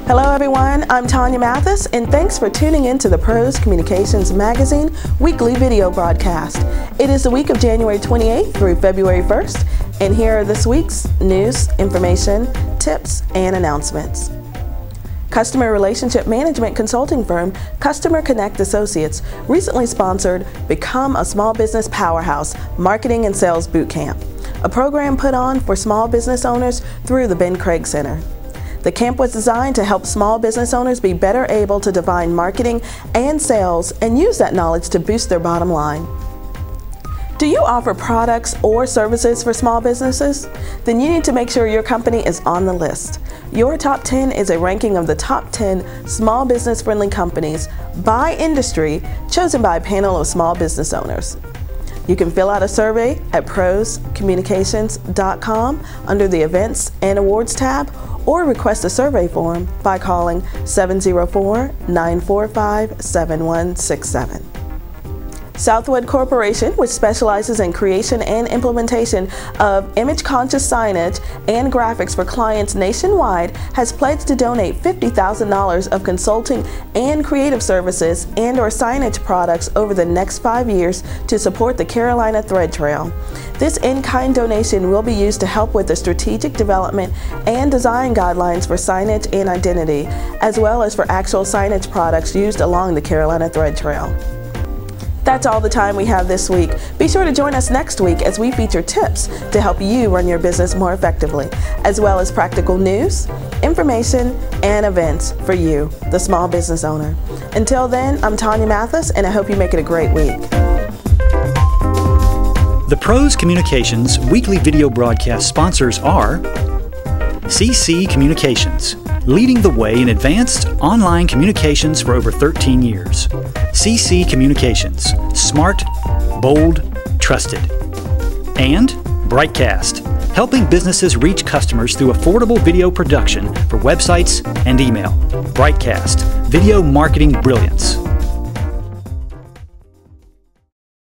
Hello everyone, I'm Tanya Mathis, and thanks for tuning in to the Pros Communications Magazine weekly video broadcast. It is the week of January 28th through February 1st, and here are this week's news, information, tips, and announcements. Customer relationship management consulting firm Customer Connect Associates recently sponsored Become a Small Business Powerhouse Marketing and Sales Bootcamp, a program put on for small business owners through the Ben Craig Center. The camp was designed to help small business owners be better able to define marketing and sales and use that knowledge to boost their bottom line. Do you offer products or services for small businesses? Then you need to make sure your company is on the list. Your Top 10 is a ranking of the top 10 small business friendly companies by industry chosen by a panel of small business owners. You can fill out a survey at proscommunications.com under the Events and Awards tab, or request a survey form by calling 704-945-7167. Southwood Corporation, which specializes in creation and implementation of image-conscious signage and graphics for clients nationwide, has pledged to donate $50,000 of consulting and creative services and/or signage products over the next 5 years to support the Carolina Thread Trail. This in-kind donation will be used to help with the strategic development and design guidelines for signage and identity, as well as for actual signage products used along the Carolina Thread Trail. That's all the time we have this week. Be sure to join us next week as we feature tips to help you run your business more effectively, as well as practical news, information, and events for you, the small business owner. Until then, I'm Tanya Mathis, and I hope you make it a great week. The Pros Communications weekly video broadcast sponsors are CC Communications, leading the way in advanced online communications for over 13 years. CC Communications, smart, bold, trusted. And Brightcast, helping businesses reach customers through affordable video production for websites and email. Brightcast, video marketing brilliance.